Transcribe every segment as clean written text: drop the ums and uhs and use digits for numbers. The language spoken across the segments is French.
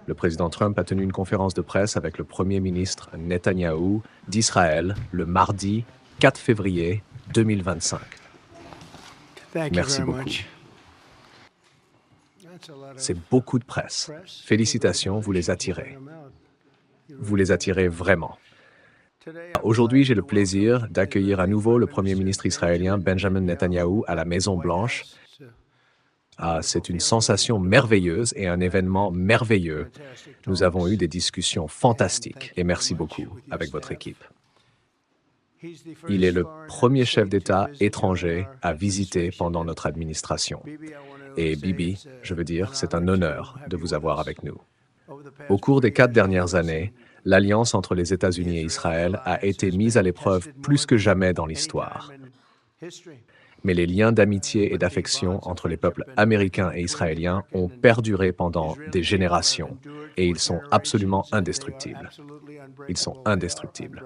Le président Trump a tenu une conférence de presse avec le premier ministre Netanyahou d'Israël le mardi 4 février 2025. Merci beaucoup. C'est beaucoup de presse. Félicitations, vous les attirez. Vous les attirez vraiment. Aujourd'hui, j'ai le plaisir d'accueillir à nouveau le premier ministre israélien Benjamin Netanyahou à la Maison-Blanche. C'est une sensation merveilleuse et un événement merveilleux. Nous avons eu des discussions fantastiques et merci beaucoup avec votre équipe. Il est le premier chef d'État étranger à visiter pendant notre administration. Et Bibi, je veux dire, c'est un honneur de vous avoir avec nous. Au cours des 4 dernières années, l'alliance entre les États-Unis et Israël a été mise à l'épreuve plus que jamais dans l'histoire. Mais les liens d'amitié et d'affection entre les peuples américains et israéliens ont perduré pendant des générations et ils sont absolument indestructibles. Ils sont indestructibles.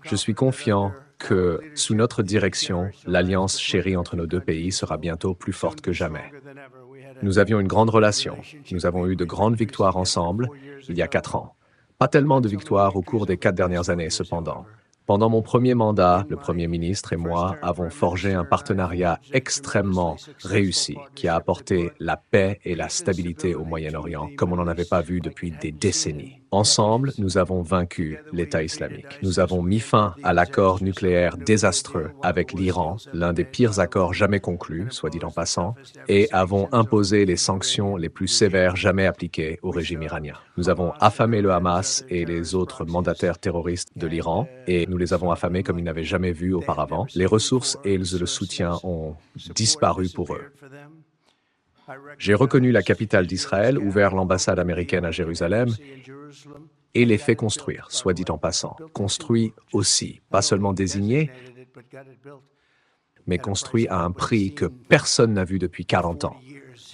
Je suis confiant que, sous notre direction, l'alliance chérie entre nos deux pays sera bientôt plus forte que jamais. Nous avions une grande relation. Nous avons eu de grandes victoires ensemble il y a 4 ans. Pas tellement de victoires au cours des 4 dernières années, cependant. Pendant mon premier mandat, le Premier ministre et moi avons forgé un partenariat extrêmement réussi qui a apporté la paix et la stabilité au Moyen-Orient comme on n'en avait pas vu depuis des décennies. Ensemble, nous avons vaincu l'État islamique. Nous avons mis fin à l'accord nucléaire désastreux avec l'Iran, l'un des pires accords jamais conclus, soit dit en passant, et avons imposé les sanctions les plus sévères jamais appliquées au régime iranien. Nous avons affamé le Hamas et les autres mandataires terroristes de l'Iran et nous les avons affamés comme ils n'avaient jamais vu auparavant. Les ressources et le soutien ont disparu pour eux. J'ai reconnu la capitale d'Israël, ouvert l'ambassade américaine à Jérusalem et les fait construire, soit dit en passant. Construit aussi, pas seulement désigné, mais construit à un prix que personne n'a vu depuis 40 ans.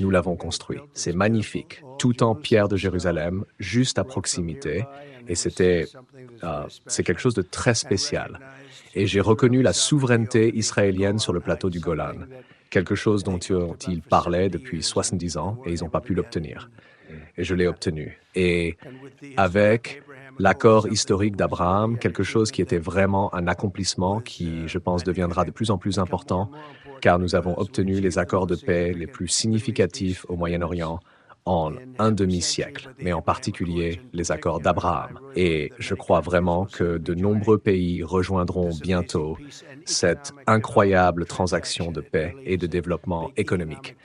Nous l'avons construit. C'est magnifique, tout en pierre de Jérusalem, juste à proximité, et c'est quelque chose de très spécial. Et j'ai reconnu la souveraineté israélienne sur le plateau du Golan, quelque chose dont ils parlaient depuis 70 ans et ils n'ont pas pu l'obtenir. Et je l'ai obtenu. Et avec l'accord historique d'Abraham, quelque chose qui était vraiment un accomplissement qui, je pense, deviendra de plus en plus important, car nous avons obtenu les accords de paix les plus significatifs au Moyen-Orient en un demi-siècle, mais en particulier les accords d'Abraham. Et je crois vraiment que de nombreux pays rejoindront bientôt cette incroyable transaction de paix et de développement économique.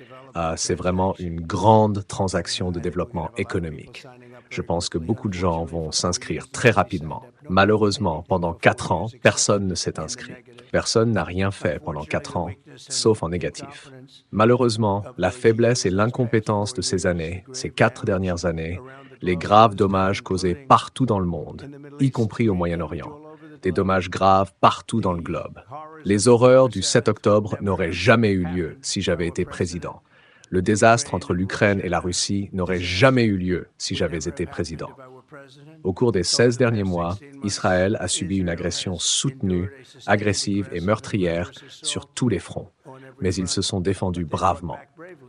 C'est vraiment une grande transaction de développement économique. Je pense que beaucoup de gens vont s'inscrire très rapidement. Malheureusement, pendant 4 ans, personne ne s'est inscrit. Personne n'a rien fait pendant 4 ans, sauf en négatif. Malheureusement, la faiblesse et l'incompétence de ces années, ces 4 dernières années, les graves dommages causés partout dans le monde, y compris au Moyen-Orient, des dommages graves partout dans le globe. Les horreurs du 7 octobre n'auraient jamais eu lieu si j'avais été président. Le désastre entre l'Ukraine et la Russie n'aurait jamais eu lieu si j'avais été président. Au cours des 16 derniers mois, Israël a subi une agression soutenue, agressive et meurtrière sur tous les fronts. Mais ils se sont défendus bravement.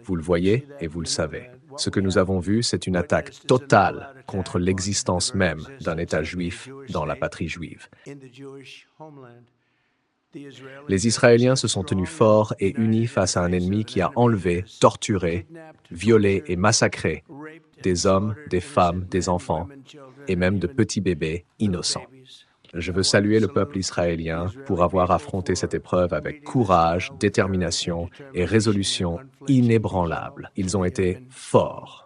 Vous le voyez et vous le savez. Ce que nous avons vu, c'est une attaque totale contre l'existence même d'un État juif dans la patrie juive. Les Israéliens se sont tenus forts et unis face à un ennemi qui a enlevé, torturé, violé et massacré des hommes, des femmes, des enfants et même de petits bébés innocents. Je veux saluer le peuple israélien pour avoir affronté cette épreuve avec courage, détermination et résolution inébranlable. Ils ont été forts.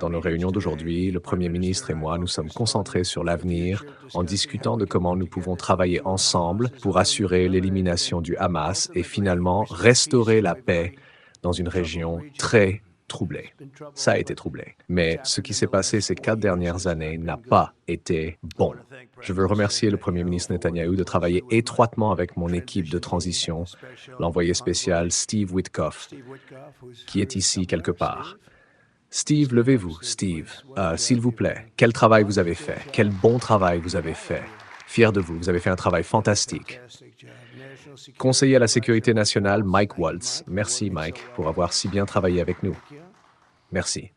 Dans nos réunions d'aujourd'hui, le Premier ministre et moi nous sommes concentrés sur l'avenir en discutant de comment nous pouvons travailler ensemble pour assurer l'élimination du Hamas et finalement restaurer la paix dans une région très troublée. Ça a été troublé. Mais ce qui s'est passé ces 4 dernières années n'a pas été bon. Je veux remercier le Premier ministre Netanyahou de travailler étroitement avec mon équipe de transition, l'envoyé spécial Steve Witkoff, qui est ici quelque part. Steve, levez-vous, Steve. S'il vous plaît, quel travail vous avez fait? Quel bon travail vous avez fait? Fier de vous, vous avez fait un travail fantastique. Conseiller à la sécurité nationale, Mike Waltz. Merci, Mike, pour avoir si bien travaillé avec nous. Merci.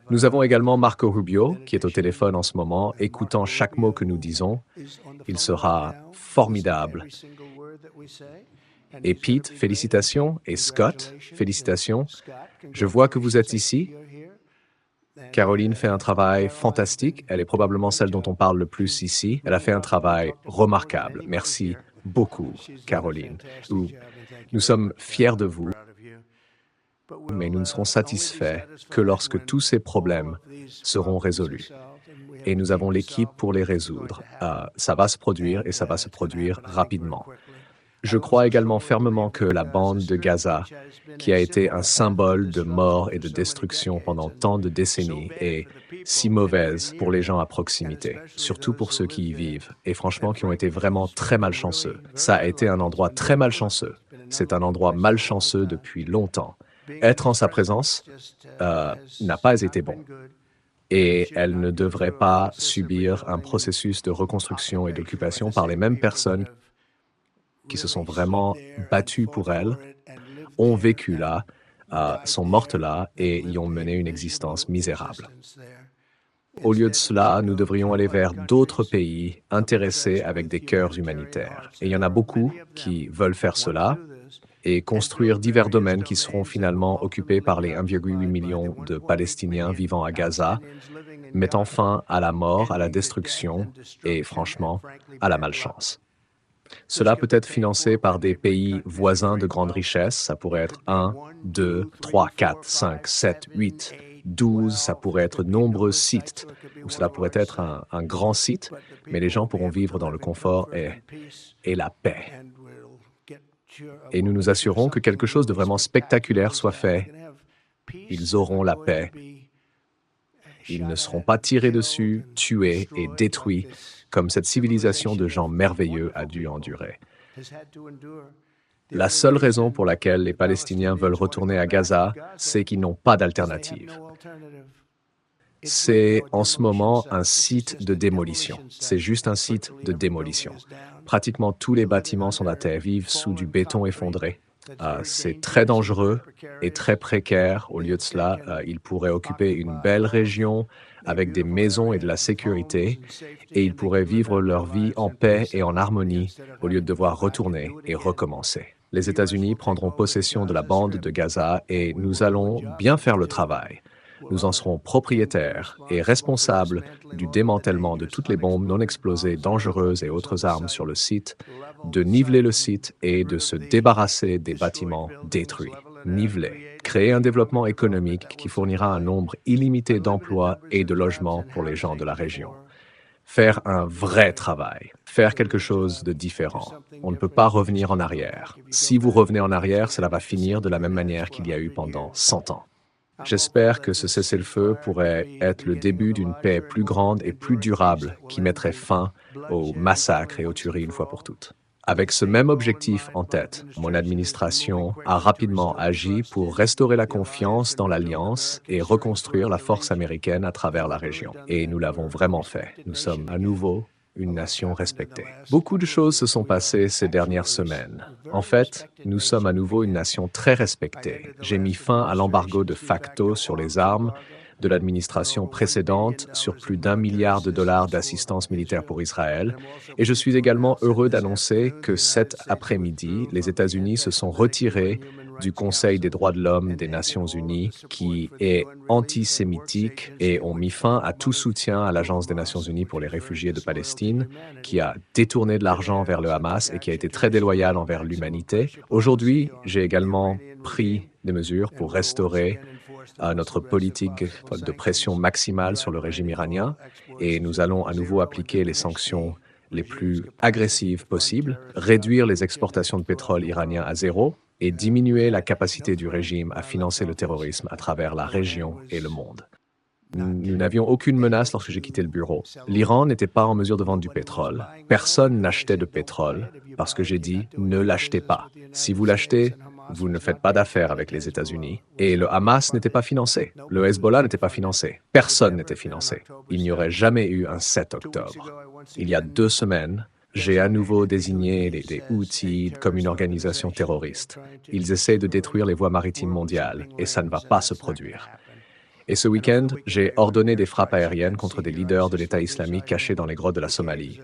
Nous avons également Marco Rubio, qui est au téléphone en ce moment, écoutant chaque mot que nous disons. Il sera formidable. Et Pete, félicitations. Et Scott, félicitations. Je vois que vous êtes ici. Caroline fait un travail fantastique. Elle est probablement celle dont on parle le plus ici. Elle a fait un travail remarquable. Merci beaucoup, Caroline. Nous sommes fiers de vous, mais nous ne serons satisfaits que lorsque tous ces problèmes seront résolus. Et nous avons l'équipe pour les résoudre. Ça va se produire et ça va se produire rapidement. Je crois également fermement que la bande de Gaza, qui a été un symbole de mort et de destruction pendant tant de décennies, est si mauvaise pour les gens à proximité, surtout pour ceux qui y vivent, et franchement qui ont été vraiment très malchanceux. Ça a été un endroit très malchanceux. C'est un endroit malchanceux depuis longtemps. Être en sa présence n'a pas été bon. Et elle ne devrait pas subir un processus de reconstruction et d'occupation par les mêmes personnes qui se sont vraiment battues pour elle, ont vécu là, sont mortes là et y ont mené une existence misérable. Au lieu de cela, nous devrions aller vers d'autres pays intéressés avec des cœurs humanitaires. Et il y en a beaucoup qui veulent faire cela et construire divers domaines qui seront finalement occupés par les 1,8 million de Palestiniens vivant à Gaza, mettant fin à la mort, à la destruction et, franchement, à la malchance. Cela peut être financé par des pays voisins de grande richesse. Ça pourrait être 1, 2, 3, 4, 5, 7, 8, 12. Ça pourrait être de nombreux sites. Ou cela pourrait être un grand site, mais les gens pourront vivre dans le confort et la paix. Et nous nous assurons que quelque chose de vraiment spectaculaire soit fait. Ils auront la paix. Ils ne seront pas tirés dessus, tués et détruits comme cette civilisation de gens merveilleux a dû endurer. La seule raison pour laquelle les Palestiniens veulent retourner à Gaza, c'est qu'ils n'ont pas d'alternative. C'est en ce moment un site de démolition. C'est juste un site de démolition. Pratiquement tous les bâtiments sont à terre, vivent sous du béton effondré. C'est très dangereux et très précaire. Au lieu de cela, ils pourraient occuper une belle région avec des maisons et de la sécurité, et ils pourraient vivre leur vie en paix et en harmonie au lieu de devoir retourner et recommencer. Les États-Unis prendront possession de la bande de Gaza et nous allons bien faire le travail. Nous en serons propriétaires et responsables du démantèlement de toutes les bombes non explosées, dangereuses et autres armes sur le site, de niveler le site et de se débarrasser des bâtiments détruits. Niveler. Créer un développement économique qui fournira un nombre illimité d'emplois et de logements pour les gens de la région. Faire un vrai travail. Faire quelque chose de différent. On ne peut pas revenir en arrière. Si vous revenez en arrière, cela va finir de la même manière qu'il y a eu pendant 100 ans. J'espère que ce cessez-le-feu pourrait être le début d'une paix plus grande et plus durable qui mettrait fin aux massacres et aux tueries une fois pour toutes. Avec ce même objectif en tête, mon administration a rapidement agi pour restaurer la confiance dans l'Alliance et reconstruire la force américaine à travers la région. Et nous l'avons vraiment fait. Nous sommes à nouveau une nation respectée. Beaucoup de choses se sont passées ces dernières semaines. En fait, nous sommes à nouveau une nation très respectée. J'ai mis fin à l'embargo de facto sur les armes de l'administration précédente sur plus d'1 milliard de dollars d'assistance militaire pour Israël. Et je suis également heureux d'annoncer que cet après-midi, les États-Unis se sont retirés du Conseil des droits de l'homme des Nations unies, qui est antisémitique, et ont mis fin à tout soutien à l'Agence des Nations unies pour les réfugiés de Palestine, qui a détourné de l'argent vers le Hamas et qui a été très déloyal envers l'humanité. Aujourd'hui, j'ai également pris des mesures pour restaurer notre politique de pression maximale sur le régime iranien, et nous allons à nouveau appliquer les sanctions les plus agressives possibles, réduire les exportations de pétrole iranien à zéro et diminuer la capacité du régime à financer le terrorisme à travers la région et le monde. Nous n'avions aucune menace lorsque j'ai quitté le bureau. L'Iran n'était pas en mesure de vendre du pétrole. Personne n'achetait de pétrole parce que j'ai dit « ne l'achetez pas ». Si vous l'achetez, vous ne faites pas d'affaires avec les États-Unis. Et le Hamas n'était pas financé. Le Hezbollah n'était pas financé. Personne n'était financé. Il n'y aurait jamais eu un 7 octobre. Il y a 2 semaines, j'ai à nouveau désigné les Houthis comme une organisation terroriste. Ils essaient de détruire les voies maritimes mondiales et ça ne va pas se produire. Et ce week-end, j'ai ordonné des frappes aériennes contre des leaders de l'État islamique cachés dans les grottes de la Somalie.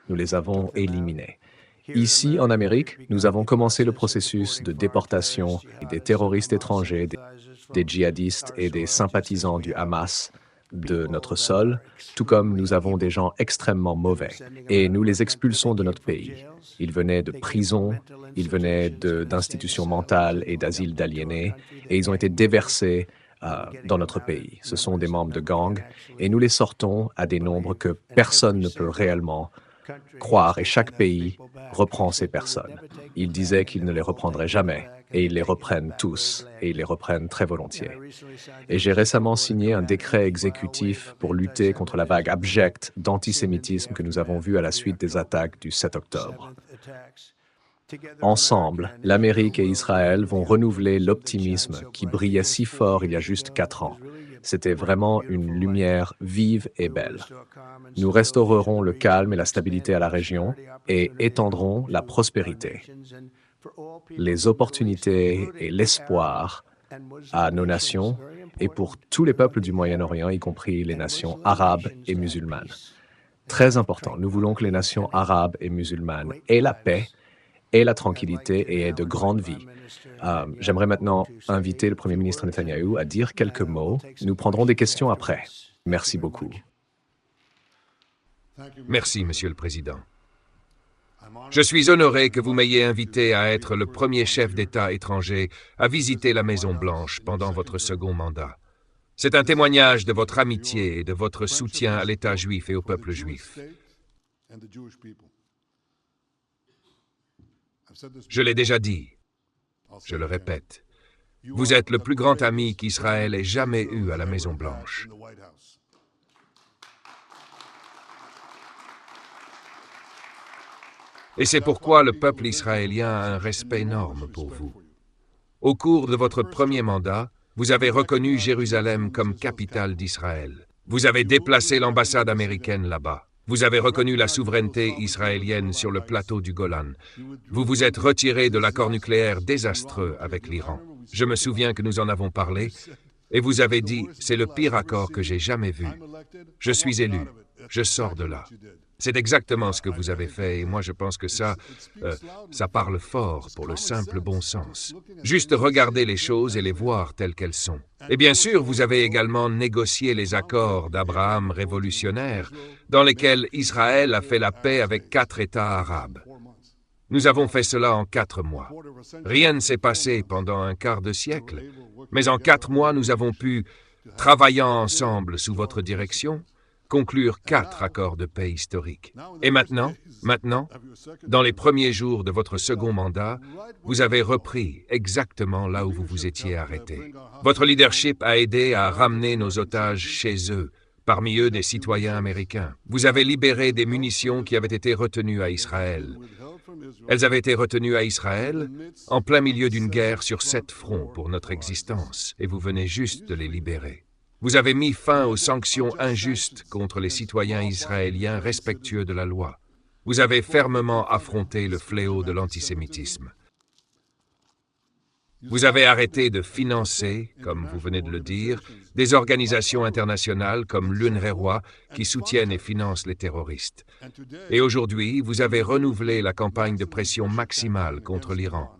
Nous les avons éliminés. Ici, en Amérique, nous avons commencé le processus de déportation des terroristes étrangers, des djihadistes et des sympathisants du Hamas de notre sol, tout comme nous avons des gens extrêmement mauvais. Et nous les expulsons de notre pays. Ils venaient de prisons, ils venaient d'institutions mentales et d'asiles d'aliénés, et ils ont été déversés dans notre pays. Ce sont des membres de gangs, et nous les sortons à des nombres que personne ne peut réellement croire, et chaque pays reprend ces personnes. Ils disaient qu'ils ne les reprendraient jamais, et ils les reprennent tous, et ils les reprennent très volontiers. Et j'ai récemment signé un décret exécutif pour lutter contre la vague abjecte d'antisémitisme que nous avons vue à la suite des attaques du 7 octobre. Ensemble, l'Amérique et Israël vont renouveler l'optimisme qui brillait si fort il y a juste 4 ans. C'était vraiment une lumière vive et belle. Nous restaurerons le calme et la stabilité à la région et étendrons la prospérité, les opportunités et l'espoir à nos nations et pour tous les peuples du Moyen-Orient, y compris les nations arabes et musulmanes. Très important, nous voulons que les nations arabes et musulmanes aient la paix et la tranquillité et aient de grandes vies. J'aimerais maintenant inviter le Premier ministre Netanyahou à dire quelques mots. Nous prendrons des questions après. Merci beaucoup. Merci, Monsieur le Président. Je suis honoré que vous m'ayez invité à être le premier chef d'État étranger à visiter la Maison-Blanche pendant votre second mandat. C'est un témoignage de votre amitié et de votre soutien à l'État juif et au peuple juif. Je l'ai déjà dit, je le répète, vous êtes le plus grand ami qu'Israël ait jamais eu à la Maison-Blanche. Et c'est pourquoi le peuple israélien a un respect énorme pour vous. Au cours de votre premier mandat, vous avez reconnu Jérusalem comme capitale d'Israël. Vous avez déplacé l'ambassade américaine là-bas. Vous avez reconnu la souveraineté israélienne sur le plateau du Golan. Vous vous êtes retiré de l'accord nucléaire désastreux avec l'Iran. Je me souviens que nous en avons parlé, et vous avez dit, c'est le pire accord que j'ai jamais vu. Je suis élu, je sors de là. C'est exactement ce que vous avez fait, et moi je pense que ça parle fort pour le simple bon sens. Juste regarder les choses et les voir telles qu'elles sont. Et bien sûr, vous avez également négocié les accords d'Abraham révolutionnaires, dans lesquels Israël a fait la paix avec 4 États arabes. Nous avons fait cela en 4 mois. Rien ne s'est passé pendant un quart de siècle, mais en 4 mois, nous avons pu, travaillant ensemble sous votre direction, conclure 4 accords de paix historiques. Et maintenant, dans les premiers jours de votre second mandat, vous avez repris exactement là où vous vous étiez arrêté. Votre leadership a aidé à ramener nos otages chez eux, parmi eux des citoyens américains. Vous avez libéré des munitions qui avaient été retenues à Israël. Elles avaient été retenues à Israël en plein milieu d'une guerre sur 7 fronts pour notre existence, et vous venez juste de les libérer. Vous avez mis fin aux sanctions injustes contre les citoyens israéliens respectueux de la loi. Vous avez fermement affronté le fléau de l'antisémitisme. Vous avez arrêté de financer, comme vous venez de le dire, des organisations internationales comme l'UNRWA qui soutiennent et financent les terroristes. Et aujourd'hui, vous avez renouvelé la campagne de pression maximale contre l'Iran.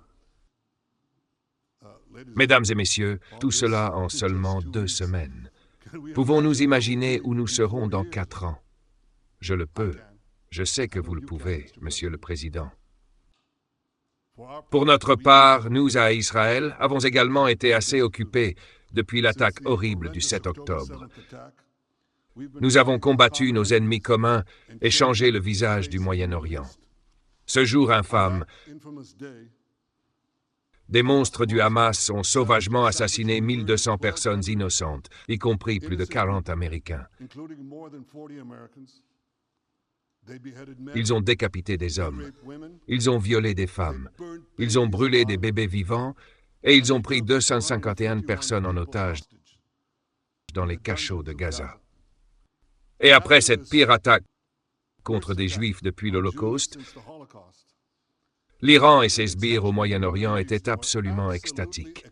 Mesdames et messieurs, tout cela en seulement 2 semaines. Pouvons-nous imaginer où nous serons dans 4 ans? Je le peux. Je sais que vous le pouvez, Monsieur le Président. Pour notre part, nous, à Israël, avons également été assez occupés depuis l'attaque horrible du 7 octobre. Nous avons combattu nos ennemis communs et changé le visage du Moyen-Orient. Ce jour infâme, des monstres du Hamas ont sauvagement assassiné 1200 personnes innocentes, y compris plus de 40 Américains. Ils ont décapité des hommes, ils ont violé des femmes, ils ont brûlé des bébés vivants et ils ont pris 251 personnes en otage dans les cachots de Gaza. Et après cette pire attaque contre des Juifs depuis l'Holocauste, l'Iran et ses sbires au Moyen-Orient étaient absolument extatiques.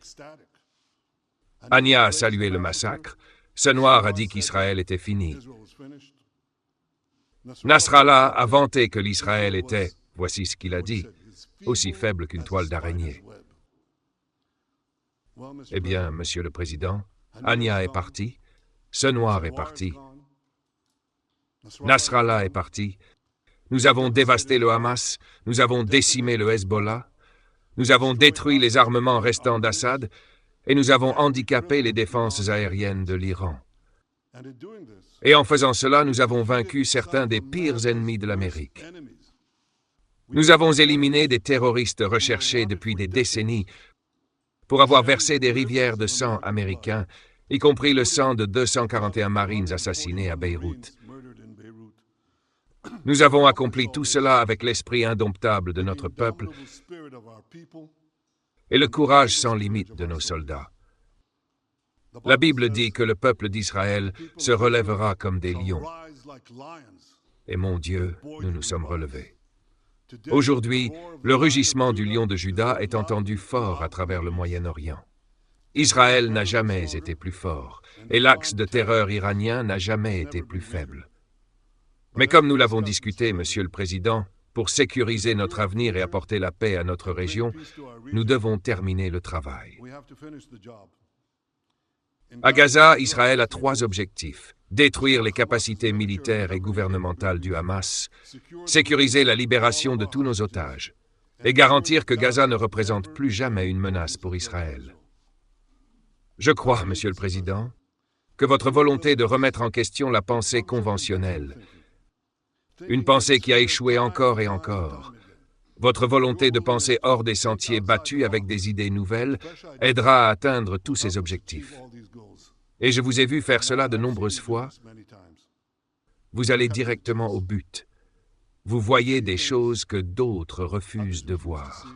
Ania a salué le massacre. Ce noir a dit qu'Israël était fini. Nasrallah a vanté que l'Israël était, voici ce qu'il a dit, aussi faible qu'une toile d'araignée. Eh bien, Monsieur le Président, Ania est partie, ce noir est parti, Nasrallah est parti, nous avons dévasté le Hamas, nous avons décimé le Hezbollah, nous avons détruit les armements restants d'Assad et nous avons handicapé les défenses aériennes de l'Iran. Et en faisant cela, nous avons vaincu certains des pires ennemis de l'Amérique. Nous avons éliminé des terroristes recherchés depuis des décennies pour avoir versé des rivières de sang américains, y compris le sang de 241 Marines assassinés à Beyrouth. Nous avons accompli tout cela avec l'esprit indomptable de notre peuple et le courage sans limite de nos soldats. La Bible dit que le peuple d'Israël se relèvera comme des lions. Et mon Dieu, nous nous sommes relevés. Aujourd'hui, le rugissement du lion de Juda est entendu fort à travers le Moyen-Orient. Israël n'a jamais été plus fort, et l'axe de terreur iranien n'a jamais été plus faible. Mais comme nous l'avons discuté, Monsieur le Président, pour sécuriser notre avenir et apporter la paix à notre région, nous devons terminer le travail. À Gaza, Israël a 3 objectifs. Détruire les capacités militaires et gouvernementales du Hamas, sécuriser la libération de tous nos otages et garantir que Gaza ne représente plus jamais une menace pour Israël. Je crois, Monsieur le Président, que votre volonté de remettre en question la pensée conventionnelle, une pensée qui a échoué encore et encore, votre volonté de penser hors des sentiers battus avec des idées nouvelles aidera à atteindre tous ces objectifs. Et je vous ai vu faire cela de nombreuses fois. Vous allez directement au but. Vous voyez des choses que d'autres refusent de voir.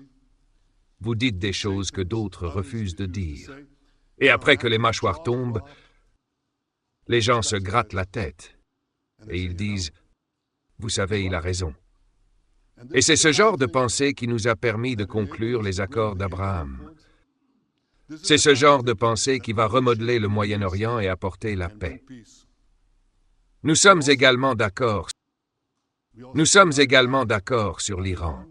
Vous dites des choses que d'autres refusent de dire. Et après que les mâchoires tombent, les gens se grattent la tête et ils disent « Vous savez, il a raison ». Et c'est ce genre de pensée qui nous a permis de conclure les accords d'Abraham. C'est ce genre de pensée qui va remodeler le Moyen-Orient et apporter la paix. Nous sommes également d'accord sur l'Iran.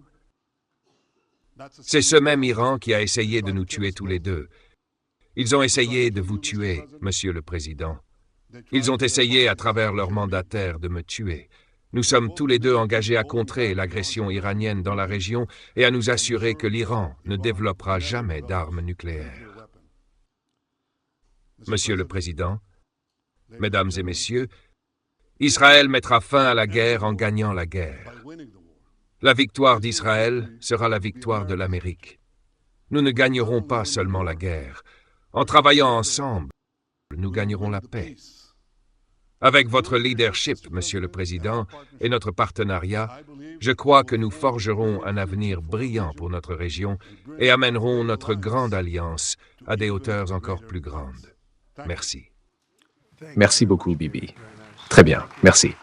C'est ce même Iran qui a essayé de nous tuer tous les deux. Ils ont essayé de vous tuer, Monsieur le Président. Ils ont essayé à travers leur mandataire de me tuer. Nous sommes tous les deux engagés à contrer l'agression iranienne dans la région et à nous assurer que l'Iran ne développera jamais d'armes nucléaires. Monsieur le Président, Mesdames et Messieurs, Israël mettra fin à la guerre en gagnant la guerre. La victoire d'Israël sera la victoire de l'Amérique. Nous ne gagnerons pas seulement la guerre. En travaillant ensemble, nous gagnerons la paix. Avec votre leadership, Monsieur le Président, et notre partenariat, je crois que nous forgerons un avenir brillant pour notre région et amènerons notre grande alliance à des hauteurs encore plus grandes. Merci. Merci beaucoup, Bibi. Très bien, merci.